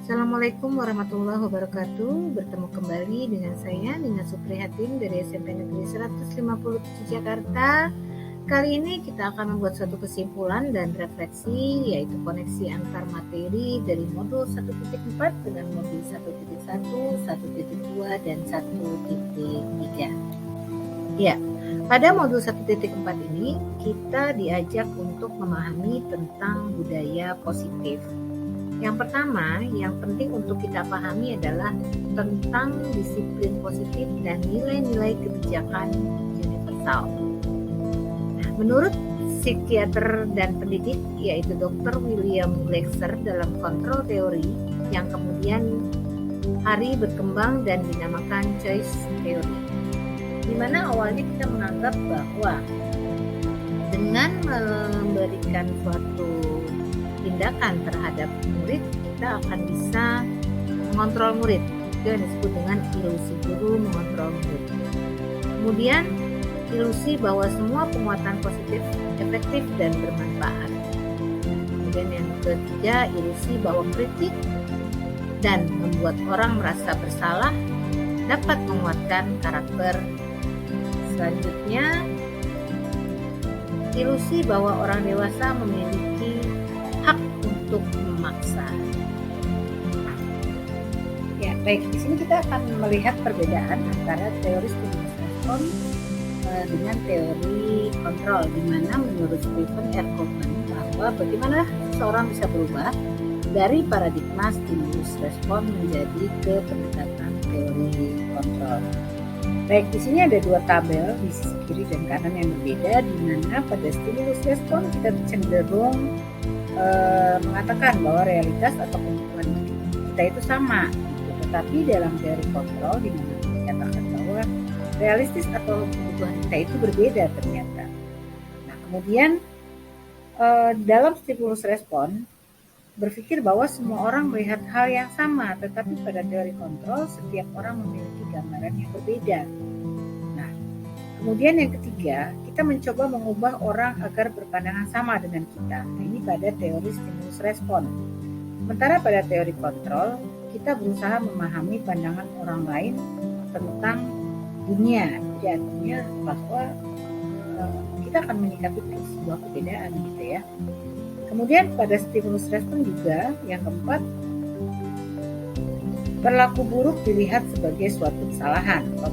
Assalamualaikum warahmatullahi wabarakatuh. Bertemu kembali dengan saya Nina Suprihatin dari SMP Negeri 157 Jakarta. Kali ini kita akan membuat suatu kesimpulan dan refleksi, yaitu koneksi antar materi dari modul 1.4 dengan modul 1.1, 1.2, dan 1.3. Ya, pada modul 1.4 ini kita diajak untuk memahami tentang budaya positif. Yang pertama, yang penting untuk kita pahami adalah tentang disiplin positif dan nilai-nilai kebijakan universal. Nah, menurut psikiater dan pendidik, yaitu Dr. William Glasser dalam kontrol teori yang kemudian hari berkembang dan dinamakan choice theory, di mana awalnya kita menganggap bahwa dengan memberikan suatu tindakan terhadap murid, kita akan bisa mengontrol murid. Itu yang disebut dengan ilusi guru mengontrol murid. Kemudian ilusi bahwa semua penguatan positif efektif dan bermanfaat. Kemudian yang ketiga, ilusi bahwa kritik dan membuat orang merasa bersalah dapat menguatkan karakter. Selanjutnya, ilusi bahwa orang dewasa memiliki hak untuk memaksa. Ya, baik, di sini kita akan melihat perbedaan antara teori stimulus respon dengan teori kontrol, di mana menurut Stephen R. Cohen bahwa bagaimana seseorang bisa berubah dari paradigma stimulus respon menjadi ke pendekatan teori kontrol. Baik, di sini ada dua tabel di sisi kiri dan kanan yang berbeda, di mana pada stimulus respon kita cenderung mengatakan bahwa realitas atau kebutuhan kita itu sama, tetapi dalam teori kontrol di mana dikatakan bahwa realistis atau kebutuhan kita itu berbeda ternyata. Nah, kemudian dalam stimulus respon berpikir bahwa semua orang melihat hal yang sama, tetapi pada teori kontrol setiap orang memiliki gambaran yang berbeda. Nah, kemudian yang ketiga, kita mencoba mengubah orang agar berpandangan sama dengan kita. Nah, ini pada teori stimulus respon. Sementara pada teori kontrol, kita berusaha memahami pandangan orang lain tentang dunia. Jadi artinya bahwa kita akan menyikapi sebuah perbedaan gitu ya. Kemudian pada stimulus respon juga yang keempat, perilaku buruk dilihat sebagai suatu kesalahan atau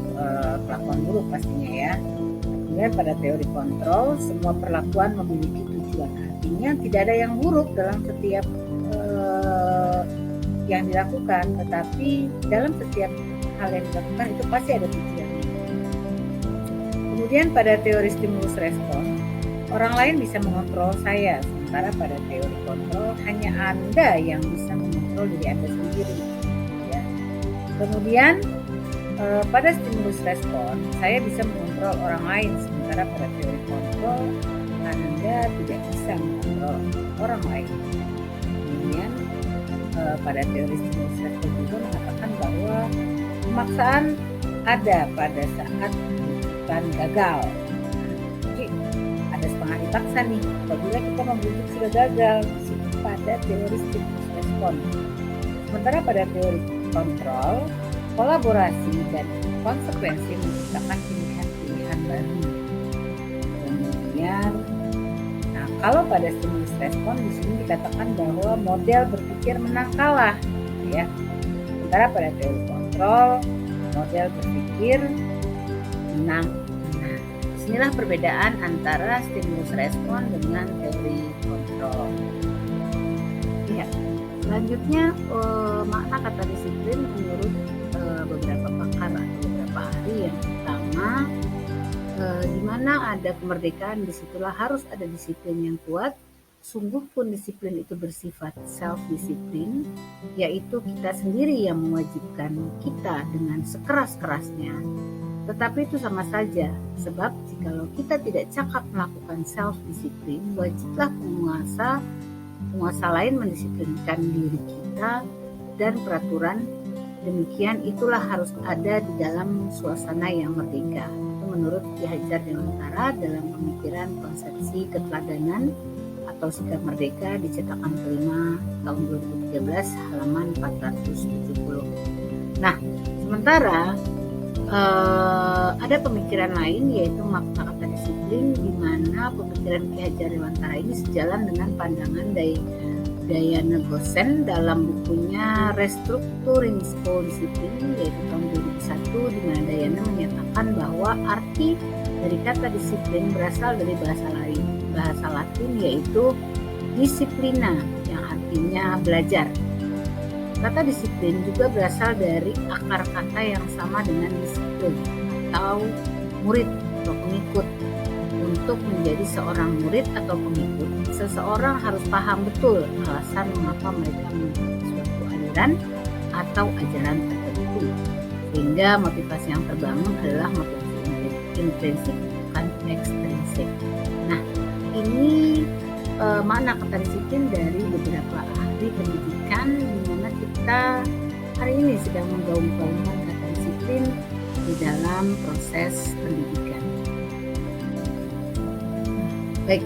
kelakuan buruk pastinya ya. Kemudian pada teori kontrol, semua perlakuan memiliki tujuan. Artinya tidak ada yang buruk dalam setiap yang dilakukan, tetapi dalam setiap hal yang dilakukan itu pasti ada tujuannya. Kemudian pada teori stimulus respon, orang lain bisa mengontrol saya, sementara pada teori kontrol hanya Anda yang bisa mengontrol diri Anda sendiri. Ya. Kemudian pada stimulus respon, saya bisa mengontrol orang lain, sementara pada teori kontrol Anda tidak bisa mengontrol orang lain. Kemudian pada teori stimulus respon juga mengatakan bahwa pemaksaan ada pada saat bukan gagal. Jadi ada setengah dipaksa nih, apabila kita membujuk sudah gagal, pada teori stimulus respon. Sementara pada teori kontrol, kolaborasi dan konsekuensi menciptakan pilihan-pilihan baru. Kemudian, nah kalau pada stimulus respon di sini dikatakan bahwa model berpikir menang kalah, ya. Sementara pada teori kontrol, model berpikir menang. Nah, disinilah perbedaan antara stimulus respon dengan teori kontrol. Ya. Selanjutnya, makna kata disiplin menurut beberapa pakar atau beberapa ahli. Yang pertama, di mana ada kemerdekaan, disitulah harus ada disiplin yang kuat. Sungguh pun disiplin itu bersifat self-disiplin, yaitu kita sendiri yang mewajibkan kita dengan sekeras-kerasnya. Tetapi itu sama saja, sebab jikalau kita tidak cakap melakukan self-disiplin, wajiblah penguasa lain mendisiplinkan diri kita, dan peraturan demikian itulah harus ada di dalam suasana yang merdeka. Itu menurut Ki Hajar Dewantara dalam pemikiran konsepsi keteladanan atau sikap merdeka di cetakan kelima tahun 2003. 13 halaman 470. Nah, sementara ada pemikiran lain yaitu makna kata disiplin, di mana pemikiran Ki Hajar Dewantara ini sejalan dengan pandangan Diana Gosen dalam bukunya Restructuring School Discipline yaitu tahun 2001, di mana Diana menyatakan bahwa arti dari kata disiplin berasal dari bahasa Latin yaitu disciplina yang artinya belajar. Kata disiplin juga berasal dari akar kata yang sama dengan disiplin atau murid atau pengikut. Untuk menjadi seorang murid atau pengikut, seseorang harus paham betul alasan mengapa mereka mengikuti suatu aliran atau ajaran tertentu, sehingga motivasi yang terbangun adalah motivasi intrinsik bukan ekstrinsik. Nah, ini makna kata disiplin dari beberapa ahli pendidikan, di mana kita hari ini sedang menggaung-gaungkan kata disiplin di dalam proses pendidikan. Baik,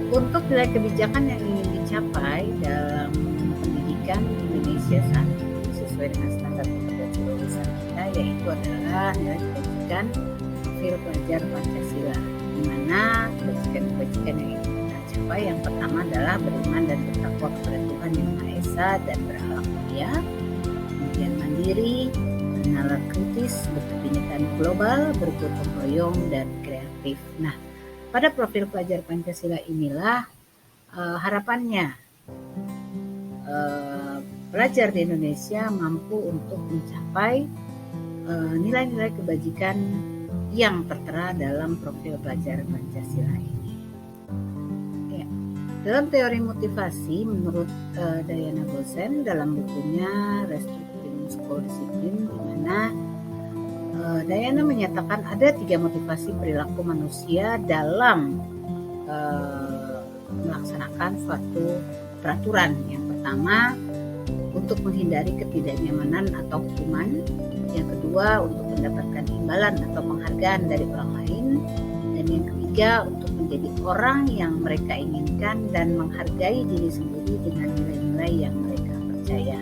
untuk nilai kebijakan yang ingin dicapai dalam pendidikan Indonesia saat ini sesuai dengan standar kompetensi lulusan kita, yaitu adalah nilai kebajikan profil pelajar Pancasila, di mana kebajikan yang ingin kita capai yang pertama adalah beriman dan bertakwa kepada Tuhan Yang Maha Esa dan berakhlak mulia, kemudian mandiri, bernalar kritis, berkebinekaan global, bergotong royong, dan kreatif. Nah, pada profil pelajar Pancasila inilah harapannya pelajar di Indonesia mampu untuk mencapai nilai-nilai kebajikan yang tertera dalam profil pelajar Pancasila ini. Ya. Dalam teori motivasi, menurut Diana Gosen dalam bukunya Restructuring School Discipline, di mana Diana menyatakan ada 3 motivasi perilaku manusia dalam melaksanakan suatu peraturan. Yang pertama, untuk menghindari ketidaknyamanan atau hukuman. Yang kedua, untuk mendapatkan imbalan atau penghargaan dari orang lain. Dan yang ketiga, untuk menjadi orang yang mereka inginkan dan menghargai diri sendiri dengan nilai-nilai yang mereka percaya.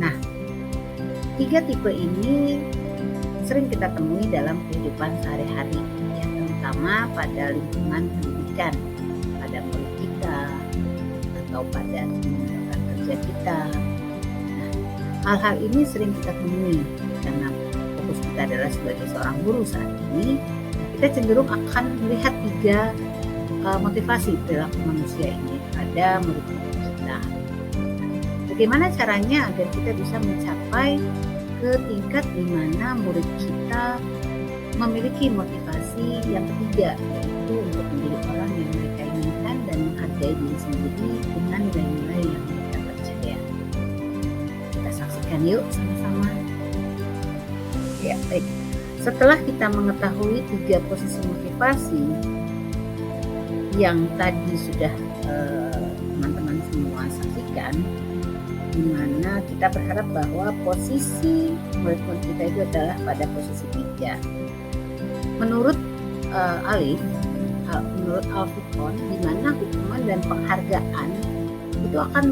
Nah, 3 tipe ini sering kita temui dalam kehidupan sehari-hari, ya, terutama pada lingkungan pendidikan, pada murid kita atau pada lingkungan kerja kita. Nah, hal-hal ini sering kita temui karena fokus kita adalah sebagai seorang guru saat ini. Kita cenderung akan melihat 3 motivasi perilaku manusia ini pada murid-murid kita. Bagaimana caranya agar kita bisa mencapai ke tingkat di mana murid kita memiliki motivasi yang ketiga, yaitu untuk menjadi orang yang mereka inginkan dan menghargai diri sendiri dengan nilai-nilai yang mereka percaya. Kita saksikan yuk sama-sama. Ya, baik. Setelah kita mengetahui 3 posisi motivasi yang tadi sudah teman-teman semua saksikan, di mana kita berharap bahwa posisi murid-murid kita itu adalah pada posisi 3. Menurut menurut Alfikon, di mana hukuman dan penghargaan itu akan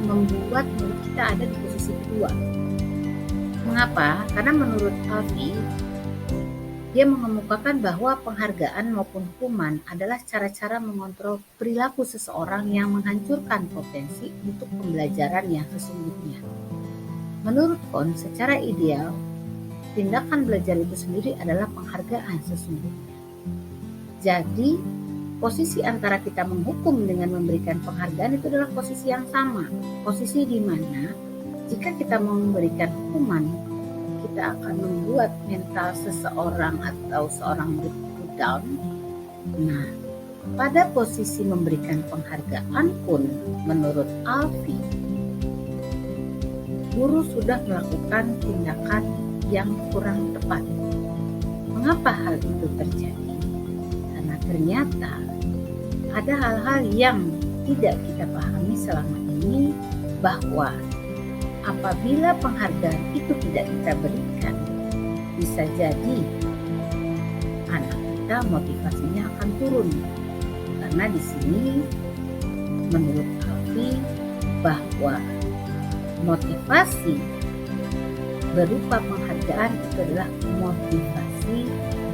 membuat murid kita ada di posisi kedua. Mengapa? Karena menurut Alfi, dia mengemukakan bahwa penghargaan maupun hukuman adalah cara-cara mengontrol perilaku seseorang yang menghancurkan potensi untuk pembelajaran yang sesungguhnya. Menurut Kohn, secara ideal, tindakan belajar itu sendiri adalah penghargaan sesungguhnya. Jadi, posisi antara kita menghukum dengan memberikan penghargaan itu adalah posisi yang sama. Posisi di mana jika kita mau memberikan hukuman, kita akan membuat mental seseorang atau seorang murid down. Nah, pada posisi memberikan penghargaan pun, menurut Alfi, guru sudah melakukan tindakan yang kurang tepat. Mengapa hal itu terjadi? Karena ternyata ada hal-hal yang tidak kita pahami selama ini, bahwa apabila penghargaan itu tidak kita berikan, bisa jadi anak kita motivasinya akan turun. Karena di sini menurut Alfi, bahwa motivasi berupa penghargaan itu adalah motivasi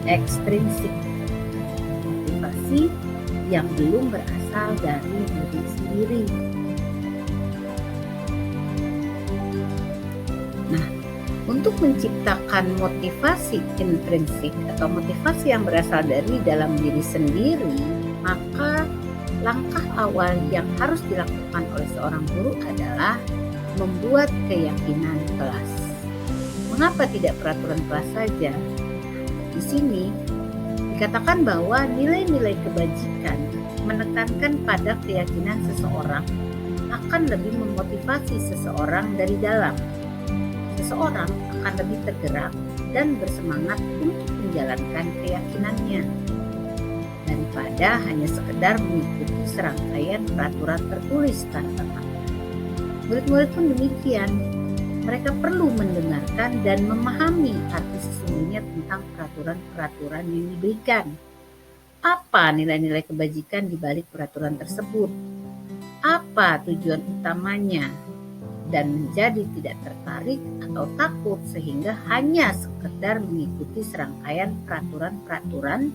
ekstrinsik, motivasi yang belum berasal dari diri sendiri. Nah, untuk menciptakan motivasi intrinsik atau motivasi yang berasal dari dalam diri sendiri, maka langkah awal yang harus dilakukan oleh seorang guru adalah membuat keyakinan kelas. Mengapa tidak peraturan kelas saja? Di sini dikatakan bahwa nilai-nilai kebajikan menekankan pada keyakinan seseorang akan lebih memotivasi seseorang dari dalam. Seseorang akan lebih tergerak dan bersemangat untuk menjalankan keyakinannya daripada hanya sekedar mengikuti serangkaian peraturan tertulis tanpa makna. Murid-murid pun demikian. Mereka perlu mendengarkan dan memahami arti sesungguhnya tentang peraturan-peraturan yang diberikan. Apa nilai-nilai kebajikan di balik peraturan tersebut? Apa tujuan utamanya? Dan menjadi tidak tertarik atau takut sehingga hanya sekedar mengikuti serangkaian peraturan-peraturan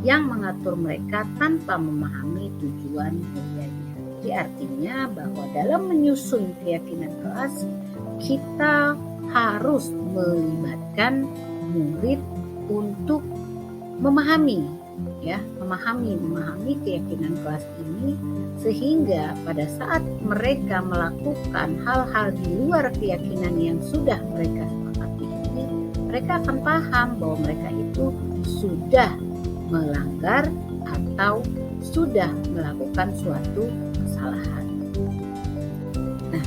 yang mengatur mereka tanpa memahami tujuan mulianya. Jadi artinya bahwa dalam menyusun keyakinan kelas, kita harus melibatkan murid untuk memahami keyakinan kelas ini, sehingga pada saat mereka melakukan hal-hal di luar keyakinan yang sudah mereka sepakati ini, mereka akan paham bahwa mereka itu sudah melanggar atau sudah melakukan suatu kesalahan. Nah,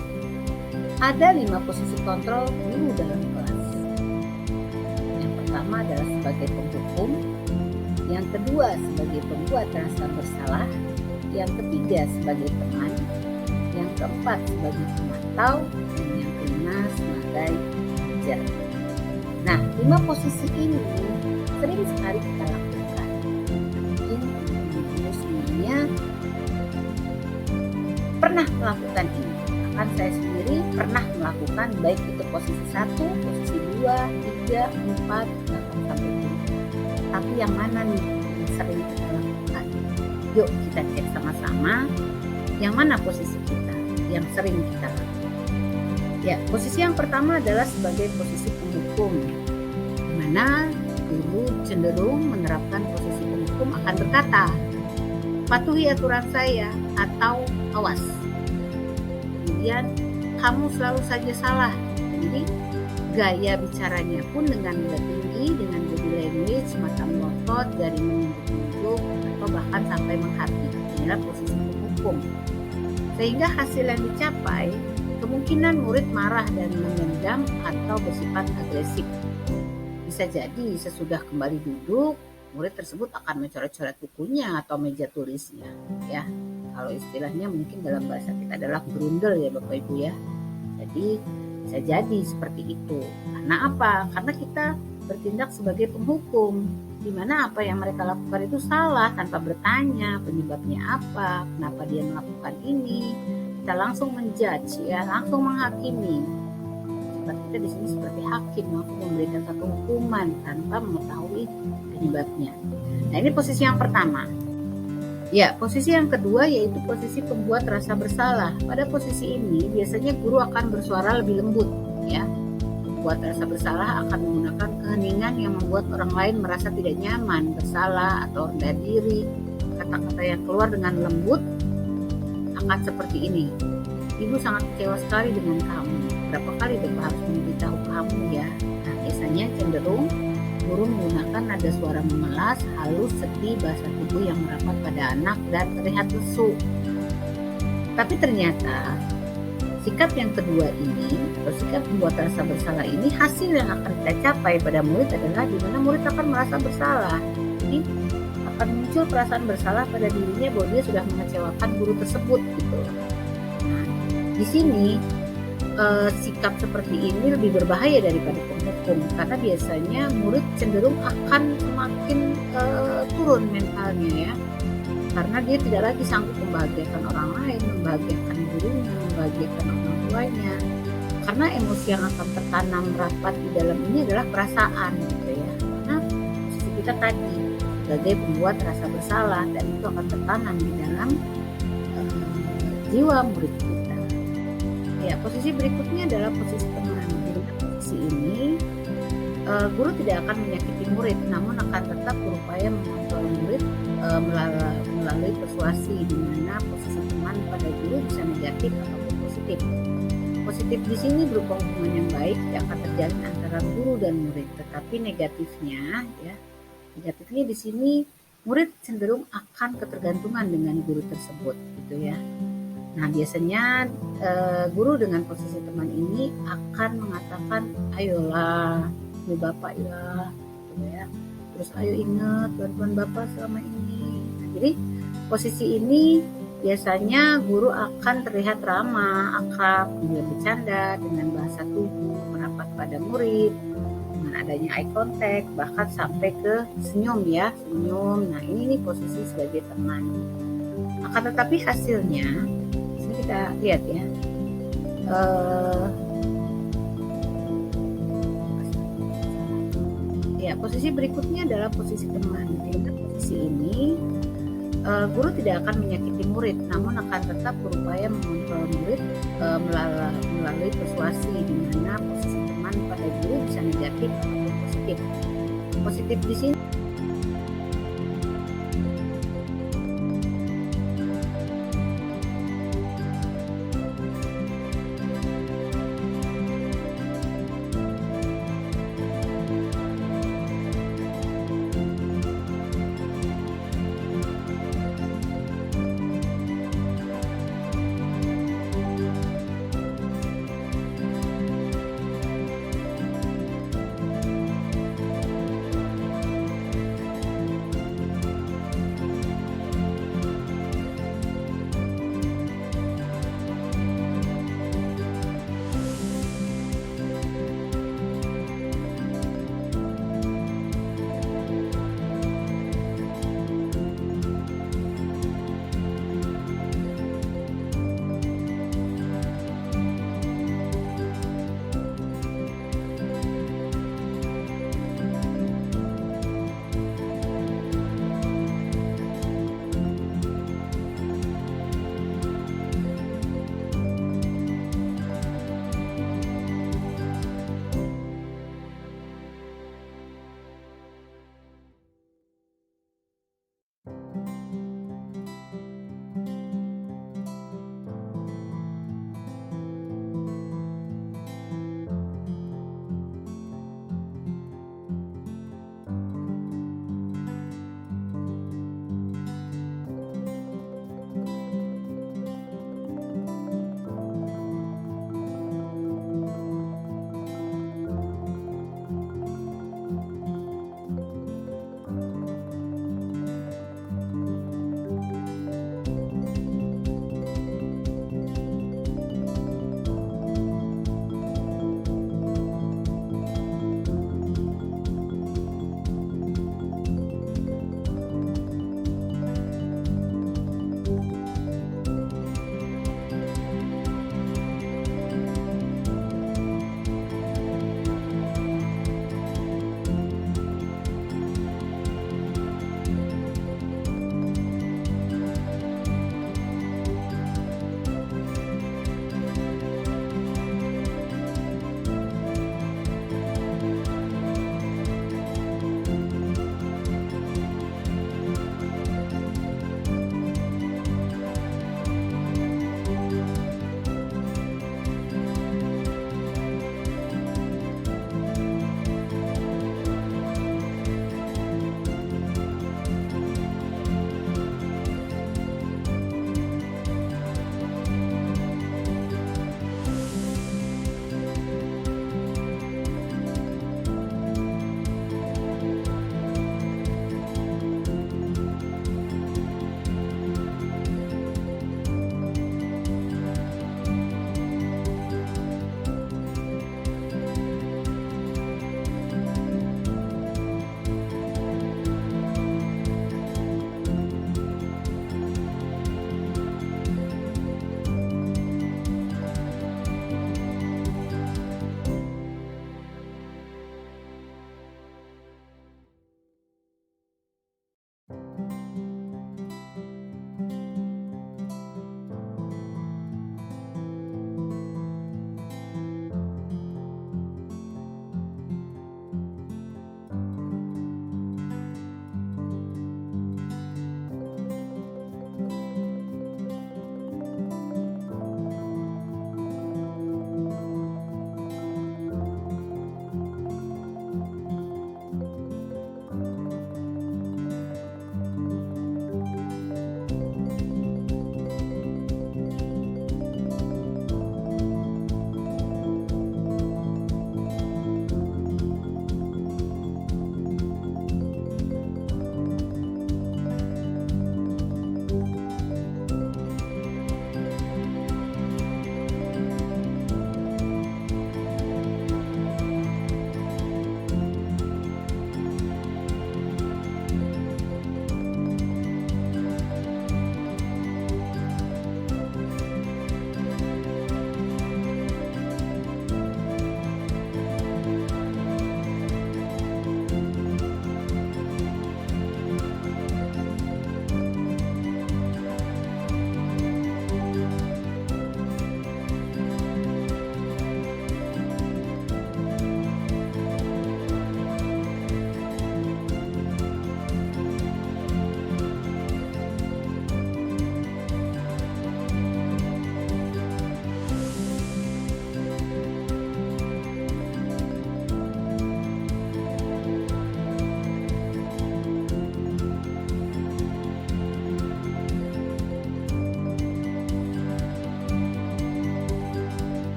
ada 5 posisi kontrol guru dalam kelas. Yang pertama adalah sebagai penghukum, yang kedua sebagai pembuat rasa bersalah, yang ketiga sebagai teman, yang keempat sebagai pemantau, dan yang kelima sebagai ajar. Nah, 5 posisi ini sering sekali kita lakukan. Mungkin teman-teman semuanya pernah melakukan ini. Bahkan saya sendiri pernah melakukan, baik itu posisi 1, posisi 2, 3, 4, bahkan sampai 5. Tapi yang mana nih yang sering kita lakukan? Yuk kita cek sama-sama yang mana posisi kita yang sering kita lakukan. Ya, posisi yang pertama adalah sebagai posisi penghukum, di mana guru cenderung menerapkan posisi penghukum akan berkata, patuhi aturan saya atau awas. Kemudian kamu selalu saja salah. Jadi gaya bicaranya pun dengan nada tinggi, dengan body language semacam ngotot, dari menunjuk-nunjuk, atau bahkan sampai menghakimi. Inilah posisi penghukum. Sehingga hasil yang dicapai, kemungkinan murid marah dan menendam atau bersifat agresif. Bisa jadi sesudah kembali duduk, murid tersebut akan mencoret-coret bukunya atau meja tulisnya. Ya, kalau istilahnya mungkin dalam bahasa kita adalah berundel ya Bapak Ibu ya. Jadi bisa jadi seperti itu. Karena apa? Karena kita bertindak sebagai penghukum, di mana apa yang mereka lakukan itu salah tanpa bertanya penyebabnya apa, kenapa dia melakukan ini. Kita langsung menjudge ya, langsung menghakimi. Seperti kita di sini seperti hakim, langsung memberikan satu hukuman tanpa mengetahui penyebabnya. Nah, ini posisi yang pertama. Ya, posisi yang kedua yaitu posisi pembuat rasa bersalah. Pada posisi ini biasanya guru akan bersuara lebih lembut ya. Pembuat rasa bersalah akan menggunakan keheningan yang membuat orang lain merasa tidak nyaman, bersalah atau rendah diri. Kata-kata yang keluar dengan lembut akan seperti ini. Ibu sangat kecewa sekali dengan kamu. Berapa kali Bapak harus memberitahu kamu ya? Nah, biasanya cenderung guru menggunakan nada suara memelas, halus, sedih, bahasa tubuh yang merapat pada anak, dan terlihat lesu. Tapi ternyata sikap yang kedua ini, atau sikap membuat rasa bersalah ini, hasil yang akan kita capai pada murid adalah di mana murid akan merasa bersalah. Jadi akan muncul perasaan bersalah pada dirinya bahwa dia sudah mengecewakan guru tersebut gitu. Nah, di sini sikap seperti ini lebih berbahaya daripada penghukum, karena biasanya murid cenderung akan semakin turun mentalnya ya, karena dia tidak lagi sanggup membahagiakan orang lain, membahagiakan gurunya, membahagiakan orang tuanya. Karena emosi yang akan tertanam rapat di dalam ini adalah perasaan gitu ya. Karena posisi kita tadi sebagai pembuat rasa bersalah, dan itu akan tertanam di dalam jiwa murid kita. Ya, posisi berikutnya adalah posisi teman. Di posisi ini guru tidak akan menyakiti murid, namun akan tetap berupaya mengontrol murid melalui persuasi, di mana posisi teman pada guru bisa negatif ataupun positif. Positif di sini berupa hubungan yang baik yang akan terjalin antara guru dan murid, tetapi negatifnya di sini murid cenderung akan ketergantungan dengan guru tersebut gitu ya. Nah, biasanya guru dengan posisi teman ini akan mengatakan, ayolah Bu Bapak ya, gitu ya. Terus ayo ingat bantuan Bapak selama ini. Nah, jadi posisi ini biasanya guru akan terlihat ramah, akrab, kemudian bercanda dengan bahasa tubuh, merapat pada murid, dengan adanya eye contact, bahkan sampai ke senyum ya, senyum. Nah, ini nih posisi sebagai teman. Akan tetapi hasilnya, sini kita lihat ya, posisi berikutnya adalah posisi teman. Di posisi ini guru tidak akan menyakiti murid, namun akan tetap berupaya mengontrol murid melalui persuasi, di mana posisi teman pada guru bisa negatif ataupun positif. Positif di sini